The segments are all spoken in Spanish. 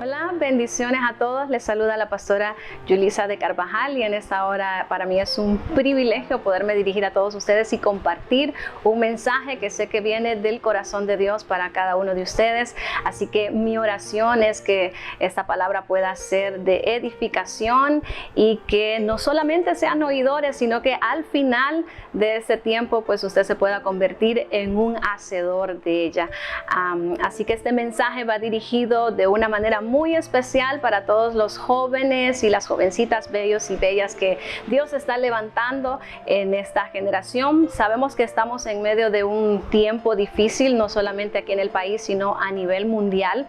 Hola, bendiciones a todos. Les saluda la pastora Yulisa de Carvajal y en esta hora para mí es un privilegio poderme dirigir a todos ustedes y compartir un mensaje que sé que viene del corazón de Dios para cada uno de ustedes. Así que mi oración es que esta palabra pueda ser de edificación y que no solamente sean oidores, sino que al final de este tiempo pues usted se pueda convertir en un hacedor de ella. Así que este mensaje va dirigido de una manera muy especial para todos los jóvenes y las jovencitas bellos y bellas que Dios está levantando en esta generación. Sabemos que estamos en medio de un tiempo difícil, no solamente aquí en el país, sino a nivel mundial.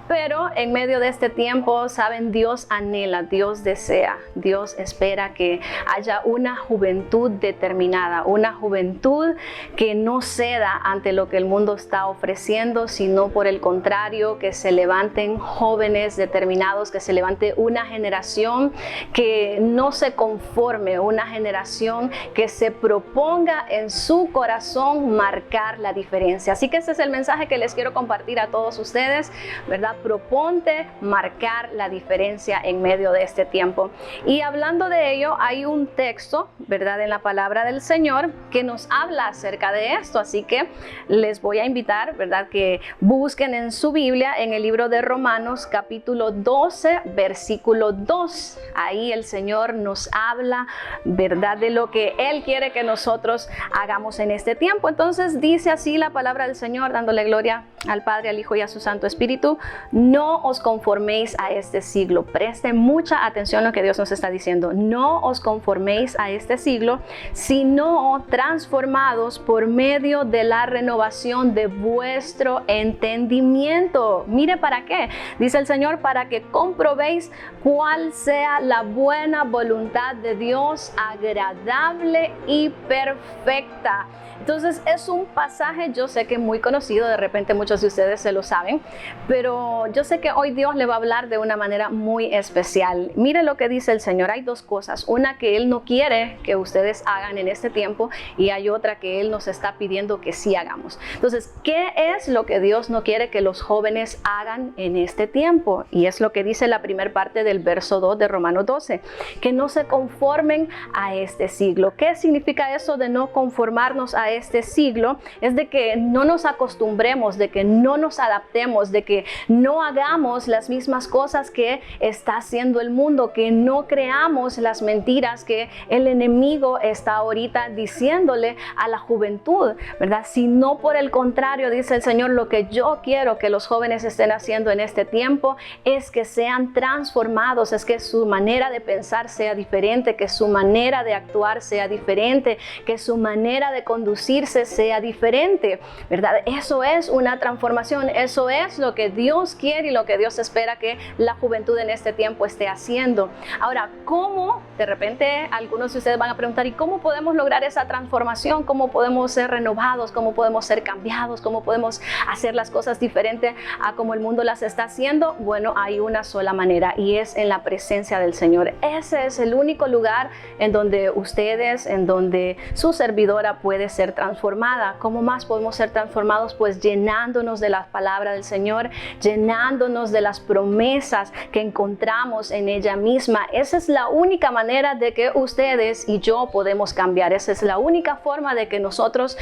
Pero en medio de este tiempo, saben, Dios anhela, Dios desea, Dios espera que haya una juventud determinada, una juventud que no ceda ante lo que el mundo está ofreciendo, sino por el contrario, que se levanten jóvenes determinados, que se levante una generación que no se conforme, una generación que se proponga en su corazón marcar la diferencia. Así que ese es el mensaje que les quiero compartir a todos ustedes, ¿verdad? Proponte marcar la diferencia en medio de este tiempo. Y hablando de ello, hay un texto, ¿verdad?, en la palabra del Señor que nos habla acerca de esto. Así que les voy a invitar, ¿verdad?, que busquen en su Biblia en el libro de Romanos, capítulo 12, versículo 2. Ahí el Señor nos habla, ¿verdad?, de lo que Él quiere que nosotros hagamos en este tiempo. Entonces dice así la palabra del Señor, dándole gloria al Padre, al Hijo y a su Santo Espíritu: no os conforméis a este siglo. Presten mucha atención a lo que Dios nos está diciendo. No os conforméis a este siglo, sino transformados por medio de la renovación de vuestro entendimiento. Mire, ¿para qué? Dice el Señor: para que comprobéis cuál sea la buena voluntad de Dios, agradable y perfecta. Entonces es un pasaje, yo sé que muy conocido, de repente muchos de ustedes se lo saben, pero yo sé que hoy Dios le va a hablar de una manera muy especial. Mire lo que dice el Señor. Hay dos cosas: una que Él no quiere que ustedes hagan en este tiempo, y hay otra que Él nos está pidiendo que sí hagamos. Entonces, ¿qué es lo que Dios no quiere que los jóvenes hagan en este tiempo? Y es lo que dice la primera parte del verso 2 de Romanos 12, que no se conformen a este siglo. ¿Qué significa eso de no conformarnos a este siglo? Es de que no nos acostumbremos, de que no nos adaptemos, de que no hagamos las mismas cosas que está haciendo el mundo, que no creamos las mentiras que el enemigo está ahorita diciéndole a la juventud, ¿verdad? Sino por el contrario, dice el Señor, lo que yo quiero que los jóvenes estén haciendo en este tiempo es que sean transformados, es que su manera de pensar sea diferente, que su manera de actuar sea diferente, que su manera de conducirse sea diferente, ¿verdad? Eso es una transformación, eso es lo que Dios quiere y lo que Dios espera que la juventud en este tiempo esté haciendo. Ahora, ¿cómo? De repente algunos de ustedes van a preguntar: ¿y cómo podemos lograr esa transformación? ¿Cómo podemos ser renovados? ¿Cómo podemos ser cambiados? ¿Cómo podemos hacer las cosas diferentes a como el mundo las está haciendo? Bueno, hay una sola manera, y es en la presencia del Señor. Ese es el único lugar en donde ustedes, en donde su servidora puede ser transformada. ¿Cómo más podemos ser transformados? Pues llenándonos de la palabra del Señor, llenándonos de las promesas que encontramos en ella misma. Esa es la única manera de que ustedes y yo podemos cambiar. Esa es la única forma de que nosotros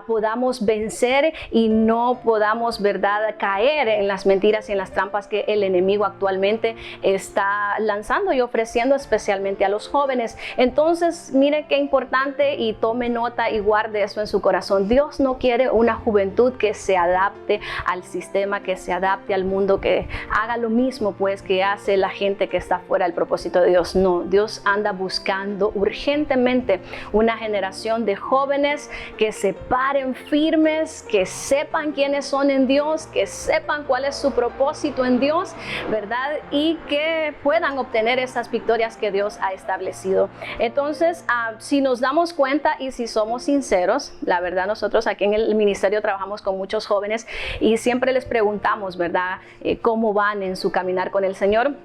podamos vencer y no podamos, ¿verdad?, caer en las mentiras y en las trampas que el enemigo actualmente está lanzando y ofreciendo, especialmente a los jóvenes. Entonces, mire qué importante, y tome nota y guarde eso en su corazón. Dios no quiere una juventud que se adapte al sistema, que se adapte al mundo, que haga lo mismo pues que hace la gente que está fuera del propósito de Dios. No, Dios anda buscando urgentemente una generación de jóvenes que se paren firmes, que sepan quiénes son en Dios, que sepan cuál es su propósito en Dios, ¿verdad? Y que puedan obtener esas victorias que Dios ha establecido. Entonces, si nos damos cuenta y si somos sinceros, la verdad, nosotros aquí en el ministerio trabajamos con muchos jóvenes y siempre les preguntamos, ¿verdad?, cómo van en su caminar con el Señor.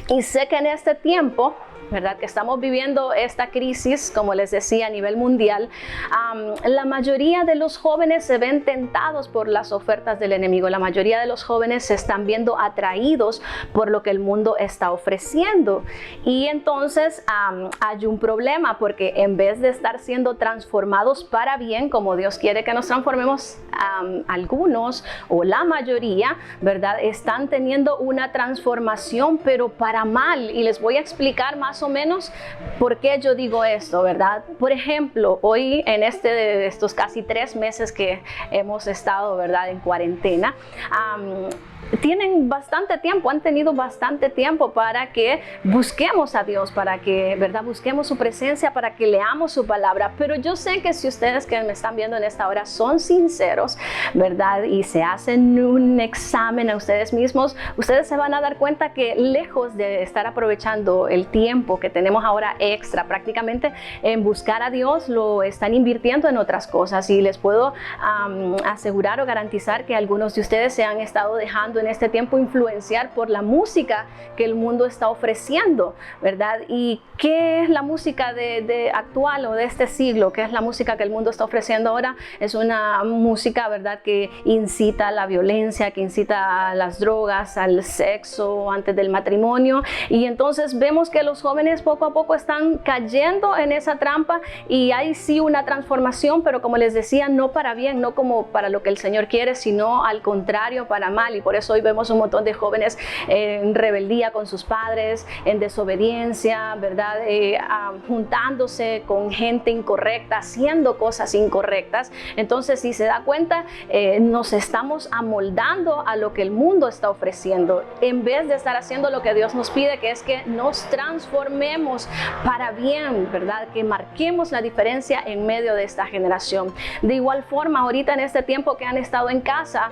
Y sé que en este tiempo ¿verdad? Que estamos viviendo esta crisis, como les decía, a nivel mundial, la mayoría de los jóvenes se ven tentados por las ofertas del enemigo. La mayoría de los jóvenes se están viendo atraídos por lo que el mundo está ofreciendo. Y entonces hay un problema, porque en vez de estar siendo transformados para bien, como Dios quiere que nos transformemos, algunos o la mayoría, ¿verdad? Están teniendo una transformación, pero para mal. Y les voy a explicar más o menos por qué yo digo esto, ¿verdad? Por ejemplo, hoy en estos casi 3 meses que hemos estado, ¿verdad?, en cuarentena, tienen bastante tiempo, han tenido bastante tiempo para que busquemos a Dios, para que, ¿verdad?, busquemos su presencia, para que leamos su palabra. Pero yo sé que si ustedes que me están viendo en esta hora son sinceros, ¿verdad?, y se hacen un examen a ustedes mismos, ustedes se van a dar cuenta que lejos de estar aprovechando el tiempo que tenemos ahora extra prácticamente en buscar a Dios, lo están invirtiendo en otras cosas. Y les puedo asegurar o garantizar que algunos de ustedes se han estado dejando en este tiempo influenciar por la música que el mundo está ofreciendo, ¿verdad? ¿Y qué es la música de actual o de este siglo? ¿Qué es la música que el mundo está ofreciendo ahora? Es una música, ¿verdad?, que incita a la violencia, que incita a las drogas, al sexo antes del matrimonio. Y entonces vemos que los jóvenes poco a poco están cayendo en esa trampa, y hay sí una transformación, pero como les decía, no para bien, no como para lo que el Señor quiere, sino al contrario, para mal. Y por eso hoy vemos un montón de jóvenes en rebeldía con sus padres, en desobediencia, ¿verdad? Juntándose con gente incorrecta, haciendo cosas incorrectas. Entonces, si se da cuenta, nos estamos amoldando a lo que el mundo está ofreciendo, en vez de estar haciendo lo que Dios nos pide, que es que nos transformemos para bien, ¿verdad? Que marquemos la diferencia en medio de esta generación. De igual forma, ahorita en este tiempo que han estado en casa,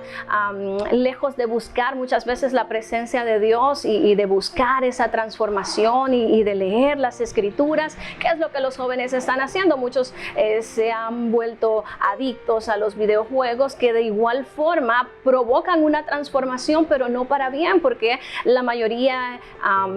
lejos de buscar muchas veces la presencia de Dios y de buscar esa transformación y de leer las escrituras, ¿qué es lo que los jóvenes están haciendo? Muchos se han vuelto adictos a los videojuegos, que de igual forma provocan una transformación, pero no para bien, porque la mayoría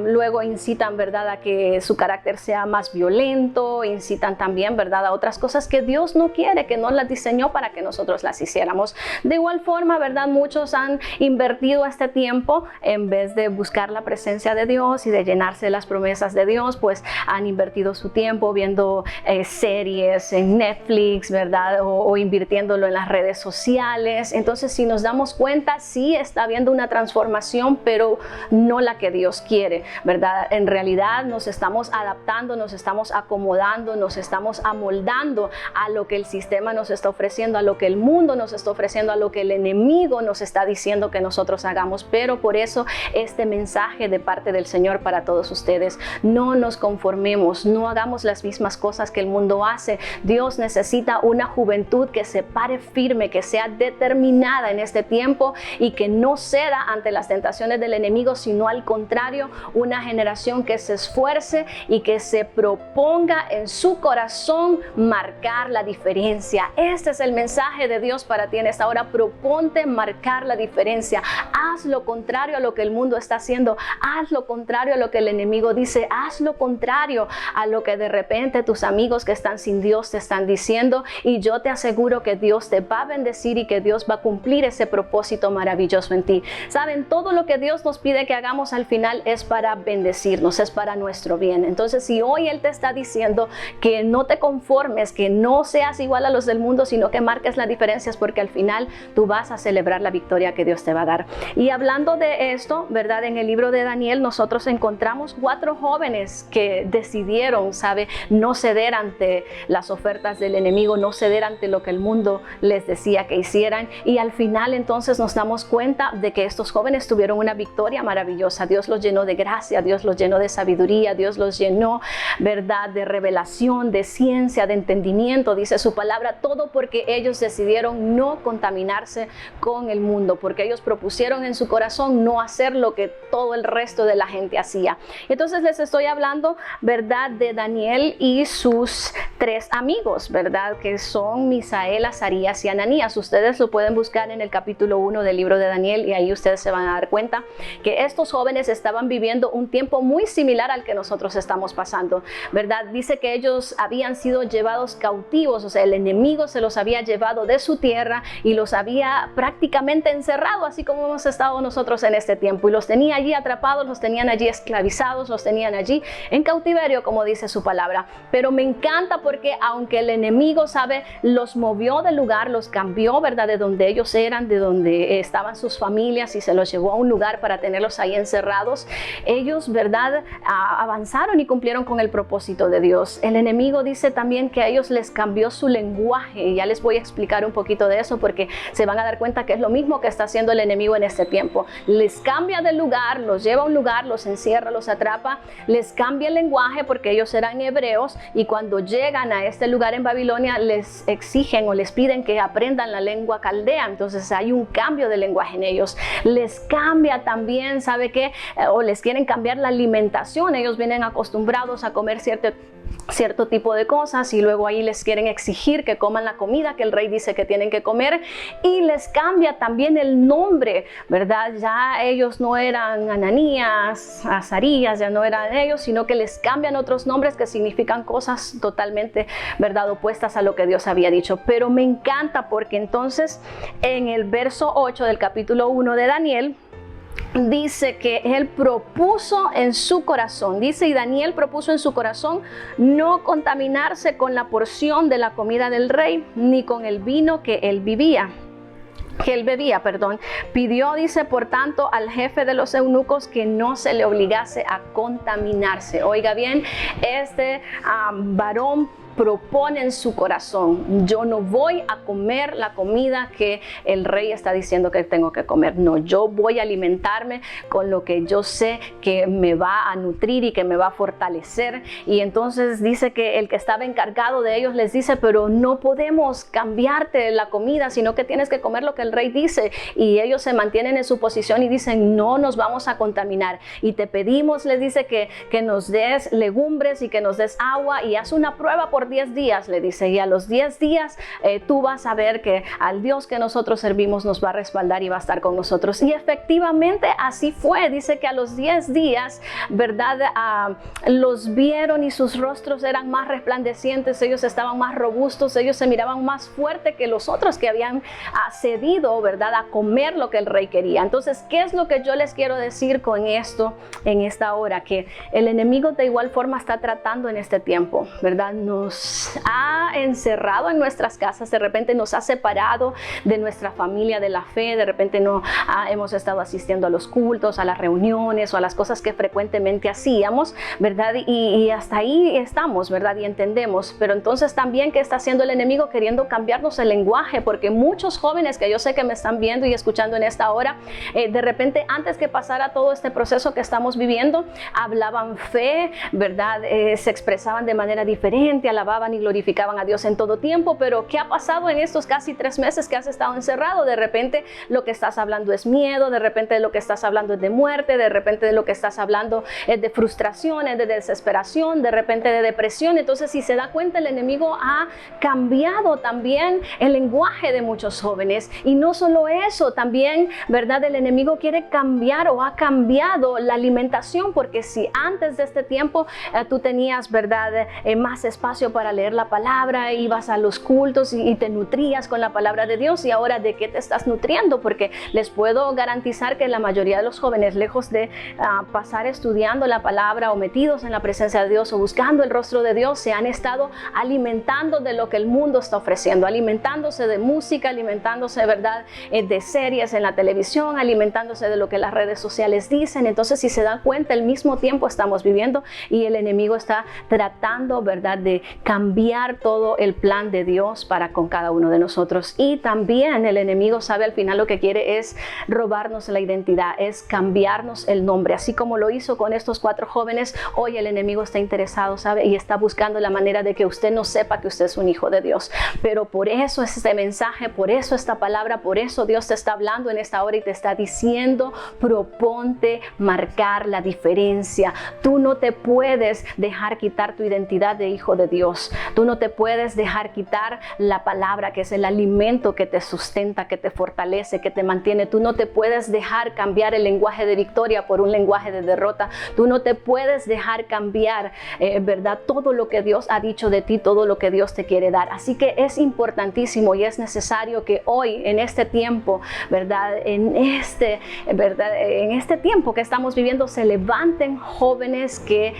luego incitan, ¿verdad?, a que su carácter sea más violento, incitan también, ¿verdad?, a otras cosas que Dios no quiere, que no las diseñó para que nosotros las hiciéramos. De igual forma, ¿verdad?, muchos han invertido este tiempo, en vez de buscar la presencia de Dios y de llenarse de las promesas de Dios, pues han invertido su tiempo viendo series en Netflix, ¿verdad?, o invirtiéndolo en las redes sociales. Entonces, si nos damos cuenta, sí está habiendo una transformación, pero no la que Dios quiere, ¿verdad? En realidad nos estamos adaptando, nos estamos acomodando, nos estamos amoldando a lo que el sistema nos está ofreciendo, a lo que el mundo nos está ofreciendo, a lo que el enemigo nos está diciendo que nosotros hagamos. Pero por eso este mensaje de parte del Señor para todos ustedes: no nos conformemos, no hagamos las mismas cosas que el mundo hace. Dios necesita una juventud que se pare firme, que sea determinada en este tiempo y que no ceda ante las tentaciones del enemigo, sino al contrario, una generación que se esfuerce y que se proponga en su corazón marcar la diferencia. Este es el mensaje de Dios para ti en esta hora. Proponte marcar la diferencia. Haz lo contrario a lo que el mundo está haciendo. Haz lo contrario a lo que el enemigo dice. Haz lo contrario a lo que de repente tus amigos que están sin Dios te están diciendo. Y yo te aseguro que Dios te va a bendecir y que Dios va a cumplir ese propósito maravilloso en ti. Saben, todo lo que Dios nos pide que hagamos al final es para bendecirnos, es para nuestro bien. Entonces, si hoy Él te está diciendo que no te conformes, que no seas igual a los del mundo, sino que marques las diferencias, porque al final tú vas a celebrar la victoria que Dios te va a dar. Y hablando de esto, ¿verdad?, en el libro de Daniel nosotros encontramos 4 jóvenes que decidieron, ¿sabe?, no ceder ante las ofertas del enemigo, no ceder ante lo que el mundo les decía que hicieran. Y al final entonces nos damos cuenta de que estos jóvenes tuvieron una victoria maravillosa. Dios los llenó de gracia, Dios los llenó de sabiduría, Dios los llenó, ¿verdad?, de revelación, de ciencia, de entendimiento, dice su palabra, todo porque ellos decidieron no contaminarse con el mundo, porque ellos propusieron en su corazón no hacer lo que todo el resto de la gente hacía. Entonces les estoy hablando, ¿verdad?, de Daniel y sus tres amigos, ¿verdad? Que son Misael, Azarías y Ananías. Ustedes lo pueden buscar en el capítulo 1 del libro de Daniel y ahí ustedes se van a dar cuenta que estos jóvenes estaban viviendo un tiempo muy similar al que nosotros estamos pasando, ¿verdad? Dice que ellos habían sido llevados cautivos, o sea, el enemigo se los había llevado de su tierra y los había prácticamente encerrado, así como hemos estado nosotros en este tiempo, y los tenía allí atrapados, los tenían allí esclavizados, los tenían allí en cautiverio, como dice su palabra. Pero me encanta porque aunque el enemigo, sabe, los movió del lugar, los cambió, ¿verdad? De donde ellos eran, de donde estaban sus familias, y se los llevó a un lugar para tenerlos ahí encerrados, ellos, ¿verdad? Avanzaron y cumplieron con el propósito de Dios. El enemigo dice también que a ellos les cambió su lenguaje, y ya les voy a explicar un poquito de eso porque se van a dar cuenta que es lo mismo que está haciendo el enemigo en este tiempo. Les cambia de lugar, los lleva a un lugar, los encierra, los atrapa, les cambia el lenguaje porque ellos eran hebreos, y cuando llegan a este lugar en Babilonia les exigen o les piden que aprendan la lengua caldea. Entonces hay un cambio de lenguaje en ellos. Les cambia también, ¿sabe qué? O les quieren cambiar la alimentación. Ellos vienen acostumbrados a comer cierto tipo de cosas, y luego ahí les quieren exigir que coman la comida que el rey dice que tienen que comer, y les cambia también el nombre, ¿verdad? Ya ellos no eran Ananías, Azarías, ya no eran ellos, sino que les cambian otros nombres que significan cosas totalmente, ¿verdad?, opuestas a lo que Dios había dicho. Pero me encanta porque entonces en el verso 8 del capítulo 1 de Daniel dice que él propuso en su corazón, dice, y Daniel propuso en su corazón no contaminarse con la porción de la comida del rey, ni con el vino que él bebía, pidió, dice, por tanto, al jefe de los eunucos que no se le obligase a contaminarse. Oiga bien, este varón propone en su corazón: yo no voy a comer la comida que el rey está diciendo que tengo que comer. No, yo voy a alimentarme con lo que yo sé que me va a nutrir y que me va a fortalecer. Y entonces dice que el que estaba encargado de ellos les dice: pero no podemos cambiarte la comida, sino que tienes que comer lo que el rey dice. Y ellos se mantienen en su posición y dicen: no nos vamos a contaminar, y te pedimos, les dice, que nos des legumbres y que nos des agua, y haz una prueba por 10 días, le dice, y a los 10 días tú vas a ver que al Dios que nosotros servimos nos va a respaldar y va a estar con nosotros. Y efectivamente así fue. Dice que a los 10 días, ¿verdad? Los vieron y sus rostros eran más resplandecientes, ellos estaban más robustos, ellos se miraban más fuerte que los otros que habían cedido, ¿verdad?, a comer lo que el rey quería. Entonces, ¿qué es lo que yo les quiero decir con esto en esta hora? Que el enemigo de igual forma está tratando en este tiempo, ¿verdad? Nos ha encerrado en nuestras casas, de repente nos ha separado de nuestra familia de la fe, de repente no hemos estado asistiendo a los cultos, a las reuniones o a las cosas que frecuentemente hacíamos, ¿verdad? Y hasta ahí estamos, ¿verdad? Y entendemos. Pero entonces también, ¿qué está haciendo el enemigo? Queriendo cambiarnos el lenguaje, porque muchos jóvenes que yo sé que me están viendo y escuchando en esta hora, de repente, antes que pasara todo este proceso que estamos viviendo, hablaban fe, ¿verdad? Se expresaban de manera diferente, alababan y glorificaban a Dios en todo tiempo. Pero ¿qué ha pasado en estos casi 3 meses que has estado encerrado? De repente lo que estás hablando es miedo, de repente lo que estás hablando es de muerte, de repente de lo que estás hablando es de frustración, es de desesperación, de repente de depresión. Entonces, si se da cuenta, el enemigo ha cambiado también el lenguaje de muchos jóvenes. Y no solo eso, también, ¿verdad?, el enemigo quiere cambiar o ha cambiado la alimentación, porque si antes de este tiempo tú tenías, ¿verdad?, más espacio para leer la palabra, ibas a los cultos y te nutrías con la palabra de Dios, y ahora ¿de qué te estás nutriendo? Porque les puedo garantizar que la mayoría de los jóvenes, lejos de pasar estudiando la palabra o metidos en la presencia de Dios o buscando el rostro de Dios, se han estado alimentando de lo que el mundo está ofreciendo, alimentándose de música, alimentándose, ¿verdad?, de series en la televisión, alimentándose de lo que las redes sociales dicen. Entonces, si se dan cuenta, al mismo tiempo estamos viviendo y el enemigo está tratando, ¿verdad?, de cambiar todo el plan de Dios para con cada uno de nosotros. Y también el enemigo sabe, al final lo que quiere es robarnos la identidad, es cambiarnos el nombre, así como lo hizo con estos 4 jóvenes. Hoy el enemigo está interesado, sabe, y está buscando la manera de que usted no sepa que usted es un hijo de Dios. Pero por eso es este mensaje, por eso esta palabra palabra. Por eso Dios te está hablando en esta hora y te está diciendo: proponte marcar la diferencia. Tú no te puedes dejar quitar tu identidad de hijo de Dios. Tú no te puedes dejar quitar la palabra, que es el alimento que te sustenta, que te fortalece, que te mantiene. Tú no te puedes dejar cambiar el lenguaje de victoria por un lenguaje de derrota. Tú no te puedes dejar cambiar, ¿verdad?, todo lo que Dios ha dicho de ti, todo lo que Dios te quiere dar. Así que es importantísimo y es necesario que hoy, en este tiempo, ¿verdad?, en este tiempo que estamos viviendo, se levanten jóvenes que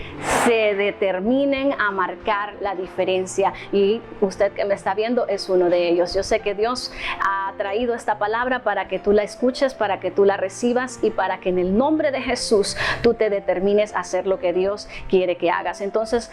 se determinen a marcar la diferencia. Y usted que me está viendo es uno de ellos. Yo sé que Dios ha traído esta palabra para que tú la escuches, para que tú la recibas y para que en el nombre de Jesús tú te determines a hacer lo que Dios quiere que hagas. Entonces,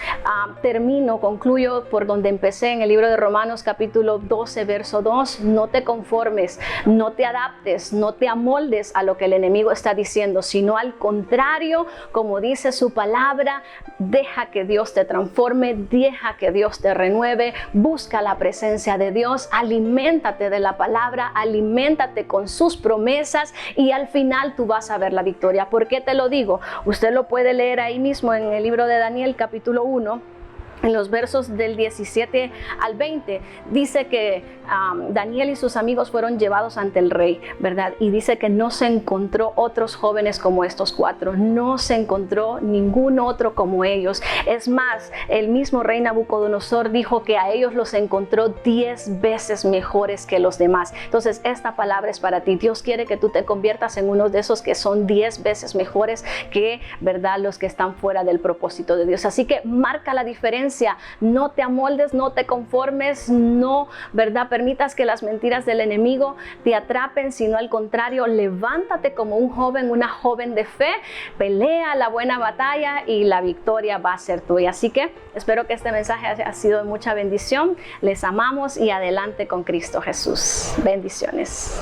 concluyo por donde empecé, en el libro de Romanos capítulo 12, verso 2. No te conformes, no te adaptes, no te amoldes a lo que el enemigo está diciendo, sino al contrario, como dice su palabra, deja que Dios te transforme, deja que Dios te renueve, busca la presencia de Dios, aliméntate de la palabra, aliméntate con sus promesas y al final tú vas a ver la victoria. ¿Por qué te lo digo? Usted lo puede leer ahí mismo en el libro de Daniel capítulo 1. En los versos del 17 al 20 dice que Daniel y sus amigos fueron llevados ante el rey, ¿verdad? Y dice que no se encontró otros jóvenes como estos 4, no se encontró ningún otro como ellos. Es más, el mismo rey Nabucodonosor dijo que a ellos los encontró 10 veces mejores que los demás. Entonces, esta palabra es para ti. Dios quiere que tú te conviertas en uno de esos que son 10 veces mejores que, ¿verdad?, los que están fuera del propósito de Dios. Así que marca la diferencia. No te amoldes, no te conformes, no, ¿verdad?, permitas que las mentiras del enemigo te atrapen, sino al contrario, levántate como un joven, una joven de fe, pelea la buena batalla y la victoria va a ser tuya. Así que espero que este mensaje haya sido de mucha bendición. Les amamos y adelante con Cristo Jesús. Bendiciones.